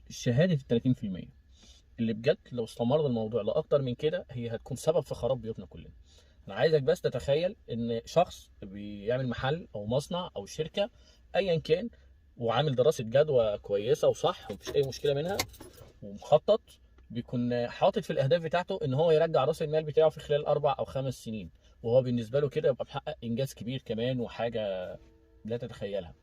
شهاده ال 30% اللي بجد لو استمر الموضوع لاكتر من كده هي هتكون سبب في خراب بيوتنا كلنا. انا عايزك بس تتخيل ان شخص بيعمل محل او مصنع او شركه ايا كان، وعامل دراسه جدوى كويسه وصح ومفيش اي مشكله منها ومخطط، بيكون حاطط في الاهداف بتاعته ان هو يرجع راس المال بتاعه في خلال 4 او 5 سنين، وهو بالنسبه له كده يبقى محقق انجاز كبير كمان وحاجه لا تتخيلها.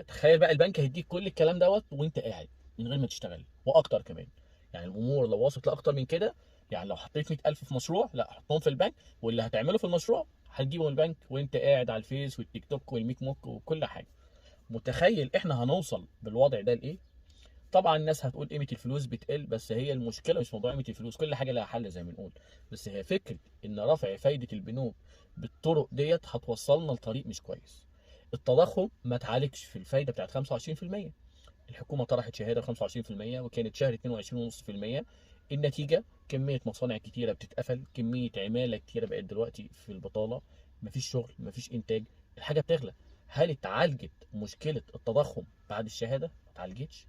تخيل بقى البنك هيديك كل الكلام دوت وانت قاعد من غير ما تشتغل واكتر كمان. يعني الامور لو وصلت لاكتر من كده، يعني لو حطيت 100000 في مشروع، لا حطهم في البنك، واللي هتعمله في المشروع هتجيبه من البنك وانت قاعد على الفيس والتيك توك والميك موك وكل حاجه. متخيل احنا هنوصل بالوضع ده لايه؟ طبعا الناس هتقول قيمه الفلوس بتقل، بس هي المشكله مش موضوع قيمه الفلوس، كل حاجه لها حل زي ما بنقول. بس هي فكره ان رفع فايده البنوك بالطرق ديت هتوصلنا لطريق مش كويس. التضخم ما اتعالجش في الفايده بتاعت 25%. الحكومه طرحت شهاده 25% وكانت شهر 22.5%. النتيجه كميه مصانع كتيره بتتقفل، كميه عماله كتيره بقت دلوقتي في البطاله، مفيش شغل مفيش انتاج، الحاجه بتغلى. هل اتعالجت مشكله التضخم بعد الشهاده؟ ما اتعالجتش.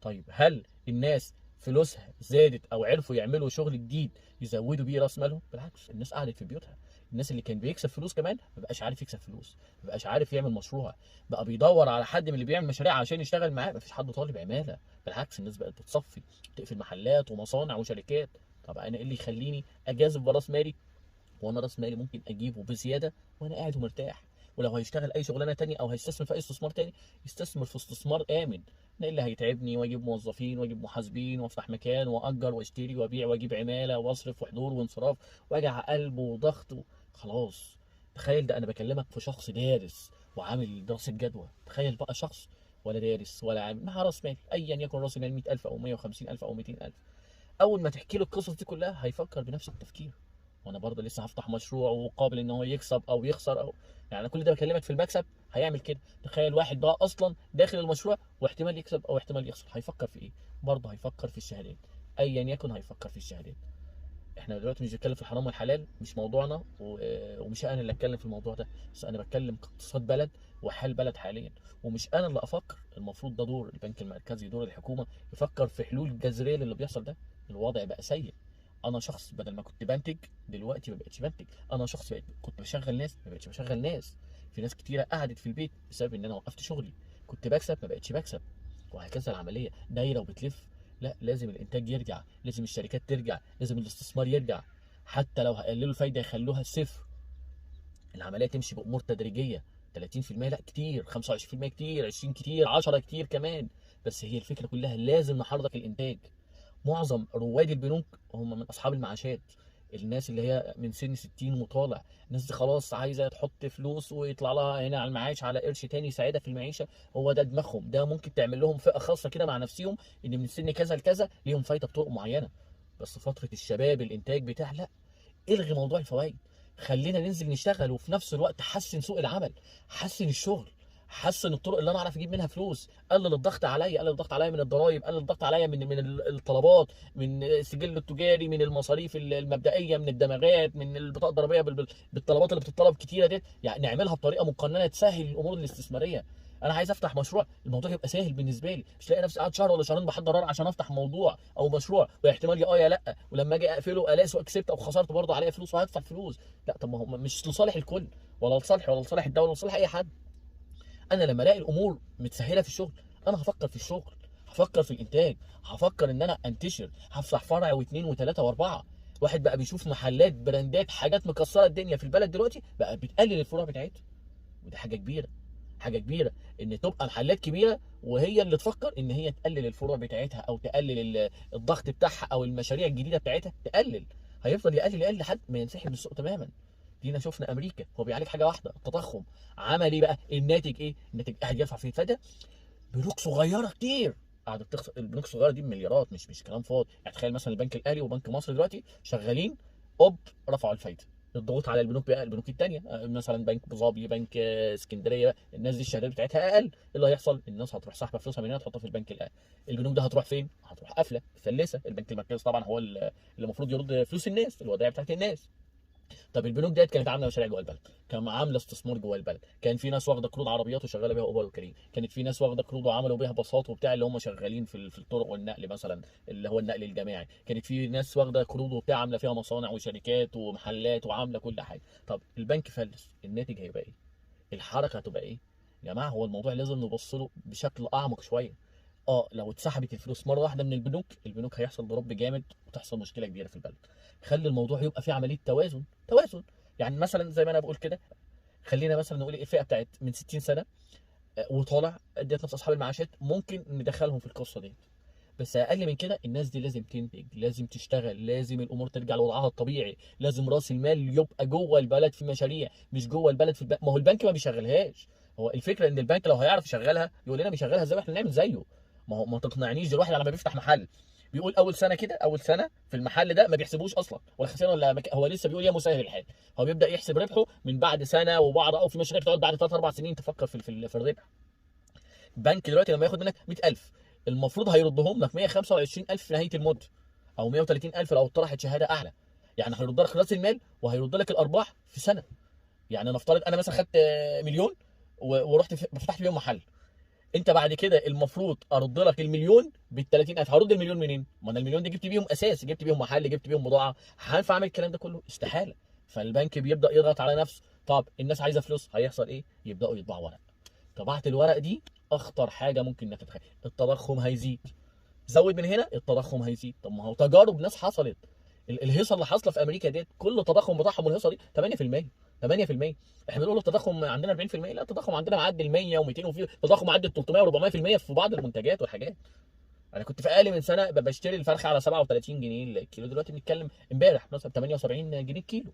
طيب هل الناس فلوسها زادت او عرفوا يعملوا شغل جديد يزودوا بيه راس مالهم؟ بالعكس، الناس قعدت في بيوتها. الناس اللي كان بيكسب فلوس كمان ما بقاش عارف يكسب فلوس، ما بقاش عارف يعمل مشروع، بقى بيدور على حد من اللي بيعمل مشاريع عشان يشتغل معاه، ما فيش حد طالب عماله. بالعكس الناس بقت بتصفي، تقفل محلات ومصانع وشركات. طب انا ايه اللي يخليني اجازف براس مالي وانا راس مالي ممكن اجيبه بزياده وانا قاعد ومرتاح؟ ولو هيشتغل اي شغلانه تانية او هيستثمر في اي استثمار تاني، يستثمر في استثمار امن. انا إيه اللي هيتعبني واجيب موظفين واجيب محاسبين وافتح مكان واجر واشتري وابيع واجيب عماله واصرف وحضور وانصراف وجع قلب وضغط خلاص. تخيل ده انا بكلمك في شخص دارس وعامل دراسه جدوى، تخيل بقى شخص ولا دارس ولا عامل مع راس مال ايا يكن راس المال 100000 او 150000 او 200000. اول ما تحكي له القصص دي كلها هيفكر بنفس التفكير. وانا برضه لسه هفتح مشروع وقابل ان هو يكسب او يخسر او، يعني أنا كل ده بكلمك في المكسب. هيعمل كده. تخيل واحد بقى اصلا داخل المشروع واحتمال يكسب او احتمال يخسر، هيفكر في ايه؟ برضه هيفكر في الشهادات. ايا يكن هيفكر في الشهادات. احنا دلوقتي مش بنتكلم في الحرام والحلال، مش موضوعنا ومش انا اللي اتكلم في الموضوع ده، بس انا بتكلم كاقتصاد بلد وحال بلد حاليا. ومش انا اللي افكر، المفروض ده دور البنك المركزي، دور الحكومه يفكر في حلول جذريه للي بيحصل ده. الوضع بقى سيء. انا شخص بدل ما كنت بنتج دلوقتي ما بقتش بنتج. انا شخص كنت بشغل ناس ما بقتش بشغل ناس. في ناس كتيره قعدت في البيت بسبب ان انا وقفت شغلي. كنت بكسب ما بقتش بكسب. وهكذا العمليه دايره وبتلف. لا لازم الانتاج يرجع، لازم الشركات ترجع، لازم الاستثمار يرجع. حتى لو هيقللوا الفايده يخلوها صفر. العمليه تمشي بامور تدريجيه. 30% لا كتير، 25% كتير، 20 كتير، 10 كتير كمان. بس هي الفكره كلها لازم نحرك الانتاج. معظم رواد البنوك هم من اصحاب المعاشات، الناس اللي هي من سن 60 وطالع. الناس دي خلاص عايزه تحط فلوس ويطلع لها هنا على المعاش على قرش تاني يساعدها في المعيشه. هو ده دماغهم، ده ممكن تعمل لهم فئه خاصه كده مع نفسهم ان من سن كذا لكذا ليهم فايده بطرق معينه. بس فتره الشباب الانتاج بتاع لا، الغي موضوع الفوائد. خلينا ننزل نشتغل وفي نفس الوقت حسن سوق العمل، حسن الشغل، حسن الطرق اللي انا اعرف اجيب منها فلوس، قلل الضغط عليا، قلل الضغط عليا من الضرائب، قلل الضغط عليا من الطلبات، من السجل التجاري، من المصاريف المبدئيه، من الدمغات، من البطاقه الضريبيه بالطلبات اللي بتطلب كتيره دي. يعني نعملها بطريقه مقننه تسهل الامور الاستثماريه. انا عايز افتح مشروع، الموضوع يبقى سهل بالنسبه لي، مش لاقي نفسي قاعد شهر ولا شهرين بحضر ورق عشان افتح موضوع او مشروع واحتمال يا لا، ولما اجي اقفله الاقي سواء كسبت او خسرت برضه عليا فلوس وهدفع فلوس. لا طب ما هو مش لصالح الكل، ولا لصالحي ولا لصالح الدوله ولا لصالح اي حد. انا لما الاقي الامور متسهله في الشغل، انا هفكر في الشغل، هفكر في الانتاج، هفكر ان انا انتشر، هفتح فرع واثنين وثلاثه واربعه. واحد بقى بيشوف محلات براندات حاجات مكسره الدنيا في البلد دلوقتي بقى بتقلل الفروع بتاعتها. ودي حاجه كبيره، حاجه كبيره ان تبقى محلات كبيره وهي اللي تفكر ان هي تقلل الفروع بتاعتها او تقلل الضغط بتاعها او المشاريع الجديده بتاعتها تقلل. هيفضل يقلل يقلل لحد ما ينسحب من السوق تماما. دينا شفنا امريكا هو بيعالج حاجه واحده، التضخم. عمل ايه بقى؟ الناتج ايه؟ الناتج قاعد يرفع فيه الفايده. بنوك صغيره كتير قعدت تخسر. البنوك الصغيره دي بمليارات، مش كلام فاضي. يعني تخيل مثلا البنك الاهلي وبنك مصر دلوقتي شغالين، اوب رفعوا الفايده. الضغوط على البنوك بقى، البنوك التانيه مثلا بنك ابو ظبي، بنك اسكندريه، الناس دي الشهادات بتاعتها اقل. إيه اللي هيحصل؟ الناس هتروح ساحبه فلوسها من هنا تحطها في البنك الاهلي. البنوك ده هتروح فين؟ هتروح قافله مفلسه. البنك المركزي طبعا هو اللي المفروض يرد فلوس الناس، الودائع بتاعت الناس. طب البنوك ديت كانت عامله مشاريع جوه البلد، كان عامله استثمار جوه البلد، كان في ناس واخده قروض عربيات وشغاله بيها اوبر وكريم، كانت في ناس واخده قروض وعملوا بيها باصات وبتاع اللي هم شغالين في الطرق والنقل مثلا، اللي هو النقل الجماعي، كانت في ناس واخده قروض وبتاع عامله فيها مصانع وشركات ومحلات وعامله كل حاجه. طب البنك فلس، الناتج هيبقى ايه؟ الحركه هتبقى ايه؟ يا جماعه هو الموضوع لازم نبص له بشكل اعمق شويه. اه لو اتسحبت الفلوس مره واحده من البنوك، البنوك هيحصل ضرب جامد وتحصل مشكله كبيره في البلد. خلي الموضوع يبقى فيه عمليه توازن. يعني مثلا زي ما انا بقول كده، خلينا مثلا نقول الفئه بتاعت من 60 سنه وطالع ديت نفس اصحاب المعاشات، ممكن ندخلهم في القصه دي. بس اقل من كده الناس دي لازم تنتج، لازم تشتغل، لازم الامور ترجع لوضعها الطبيعي، لازم راس المال يبقى جوه البلد في مشاريع، مش جوه البلد في البنك. ما هو البنك ما بيشغلهاش. هو الفكره ان البنك لو هيعرف يشغلها يقول لنا بيشغلها ازاي واحنا نعمل زيه. ما هو ما تقنعنيش دلوقتي على ما بيفتح محل بيقول اول سنه كده، اول سنه في المحل ده ما بيحسبوش اصلا ولا خسران ولا هو لسه بيقول يا مسهل الحال. هو بيبدا يحسب ربحه من بعد سنه، وبعض او في مشاريع بتقعد بعد 3 4 سنين تفكر في الربح. البنك دلوقتي لما ياخد منك 100,000 المفروض هيردهم لك 125,000 في نهايه المده، او 130,000 لو طرحت شهاده اعلى. يعني هيرد لك راس المال وهيرد لك الارباح في سنه. يعني نفترض انا مثلا خدت مليون ورحت فتحت بيهم محل، انت بعد كده المفروض ارد لك المليون بال 30,000. هرد المليون منين؟ ما انا المليون دي جبت بيهم اساس، جبت بيهم محل، جبت بيهم بضاعه، هينفع اعمل الكلام ده كله؟ استحاله. فالبنك بيبدا يضغط على نفسه. طب الناس عايزه فلوس، هيحصل ايه؟ يبداوا يطبعوا ورق. طباعه الورق دي اخطر حاجه ممكن انك تتخيل. التضخم هيزيد، زود من هنا التضخم هيزيد. طب ما هو تجارب ناس حصلت. الهيصه اللي حاصله في امريكا ديت كل التضخم بتاعهم والهيصه دي 8%. 8%. احنا بنقول التضخم عندنا 40%، لا التضخم عندنا معدي ال 100 و200، وفي تضخم معدي 300 و400% في بعض المنتجات والحاجات. انا كنت في اقل من سنه بشتري الفرخه على 37 جنيه الكيلو، دلوقتي بنتكلم امبارح مثلا 78 جنيه الكيلو.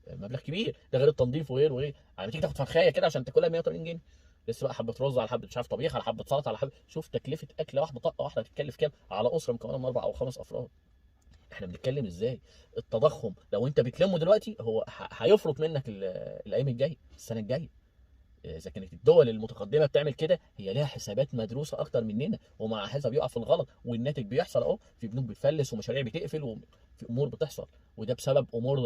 مبلغ كبير، ده غير التنظيف وغيره. يعني تيجي تاخد فرخايه كده عشان تاكلها 180 جنيه، لسه بقى حبه رز على حبه مش عارف طبيخ على حبه سلطه على حبه. شوف تكلفه اكله واحده، طقه واحده هتتكلف كام على اسره مكونه من 4 او 5 افراد. احنا بنتكلم ازاي؟ التضخم لو انت بتلمه دلوقتي هو هيفرط منك الايام الجايه، السنه الجايه. اذا كانت الدول المتقدمه بتعمل كده، هي ليها حسابات مدروسه اكتر مننا، ومع هذا بيقع في الغلط والناتج بيحصل اهو. في بنوك بتفلس ومشاريع بتقفل وفي امور بتحصل، وده بسبب امور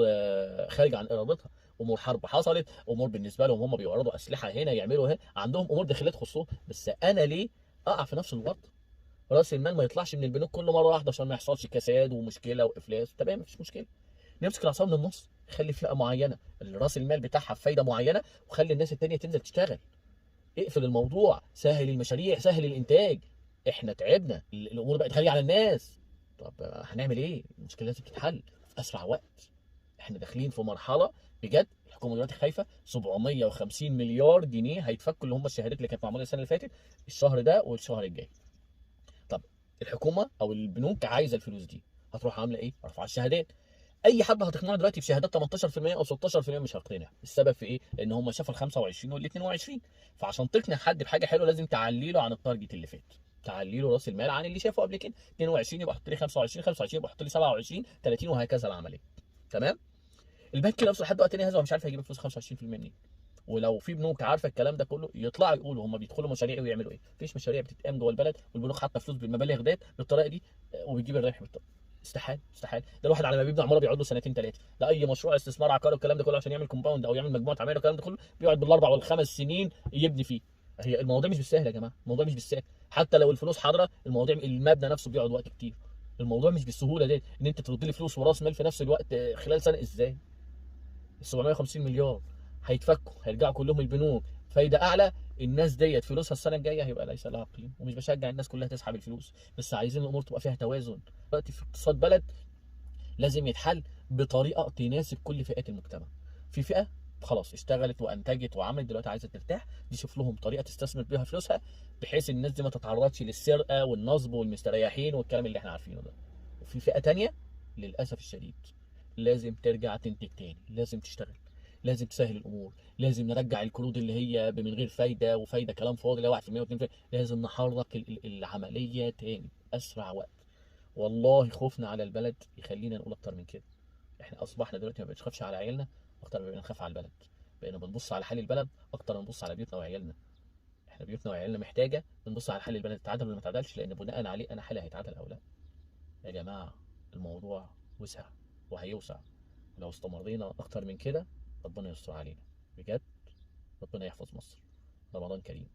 خارجه عن ارادتها. امور حرب حصلت، امور بالنسبه لهم هم بيوردوا اسلحه هنا يعملوا هنا، عندهم امور داخليه تخصهم. بس انا ليه اقع في نفس الورطه؟ راس المال ما يطلعش من البنوك كل مره واحده عشان ما يحصلش كساد ومشكله وافلاس. تمام مفيش مشكله، نمسك العصا من النص، خلي فئه معينه راس المال بتاعها بفايده معينه، وخلي الناس التانيه تنزل تشتغل. اقفل الموضوع، سهل المشاريع، سهل الانتاج. احنا تعبنا، الامور بقت غاليه على الناس. طب هنعمل ايه؟ المشكله لازم تتحل في اسرع وقت. احنا داخلين في مرحله بجد الحكومه دلوقتي خايفه. 750 مليار جنيه هيتفكوا، اللي هم الشهادات اللي كانت معموله السنه اللي فاتت، الشهر ده والشهر الجاي. طب الحكومه او البنوك عايزه الفلوس دي، هتروح عامله ايه؟ رفع الشهادات. اي حد هتقنعه دلوقتي بشهادات 18% او 16% مش هيقتنع. السبب في ايه؟ لان هم شافوا ال 25 وال 22. فعشان تقنع حد بحاجه حلوه لازم تعلي له عن التارجت اللي فات، تعلي له راس المال عن اللي شافه قبل كده. 22 يبقى حط لي 25، 25 يبقى حط لي 27، 30، وهكذا العمليه. تمام. البنك نفسه لحد وقتنا هذا هو مش عارف هيجيب فلوس 25% منين. ولو في بنوك عارفه الكلام ده كله يطلعوا يقولوا هم بيدخلوا مشاريع ويعملوا ايه. مفيش مشاريع بتتقام جوه البلد والبنوك حاطه فلوس بالمبالغ ديت بالطريقه دي وبتجيب الربح بالطريقه. استحاله استحاله. ده الواحد على ما بيبني عماره بيقعد له سنتين ثلاثه. ده اي مشروع استثمار عقاري والكلام ده كله عشان يعمل كومباوند او يعمل مجموعه عماير والكلام ده كله بيقعد بالاربع والخمس سنين يبني فيه. هي الموضوع مش بالسهل يا جماعه، الموضوع مش بالسهل. حتى لو الفلوس حاضره الموضوع المبنى نفسه بيقعد وقت كتير. الموضوع مش بالسهوله دي ان انت ترد لي فلوس وراس مال في نفس الوقت خلال سنه. ازاي؟ ال 750 مليار هيتفكوا، هيرجعوا كلهم البنوك فايده اعلى. الناس ديت فلوسها السنه الجايه هيبقى ليس لها قيمه. ومش بشجع الناس كلها تسحب الفلوس، بس عايزين الامور تبقى فيها توازن. دلوقتي في اقتصاد بلد لازم يتحل بطريقه تناسب كل فئات المجتمع. في فئه خلاص اشتغلت وانتجت وعملت، دلوقتي عايزه ترتاح، دي شوف لهم طريقه تستثمر بيها فلوسها بحيث الناس دي ما تتعرضش للسرقه والنصب والمستريحين والكلام اللي احنا عارفينه ده. وفي فئه تانية للاسف الشديد لازم ترجع تنتج تاني، لازم تشتغل، لازم تسهل الامور، لازم نرجع القروض اللي هي من غير فايده وفايده كلام فاضي اللي هو 1% و2%. لازم نحرك العمليه تاني اسرع وقت. والله خوفنا على البلد يخلينا نقول اكتر من كده. احنا اصبحنا دلوقتي ما بنخافش على عيالنا اكتر ما بنخاف على البلد. بقينا بنبص على حال البلد اكتر ما بنبص على بيوتنا وعيالنا. احنا بيوتنا وعيالنا محتاجه بنبص على حال البلد تتعدل ولا ما تتعدلش، لان بناء عليه انا حالي هيتعدل او لا. يا جماعه الموضوع وسع وهيوسع. لو استمرينا اكتر من كده ربنا يستر علينا بجد. ربنا يحفظ مصر. رمضان كريم.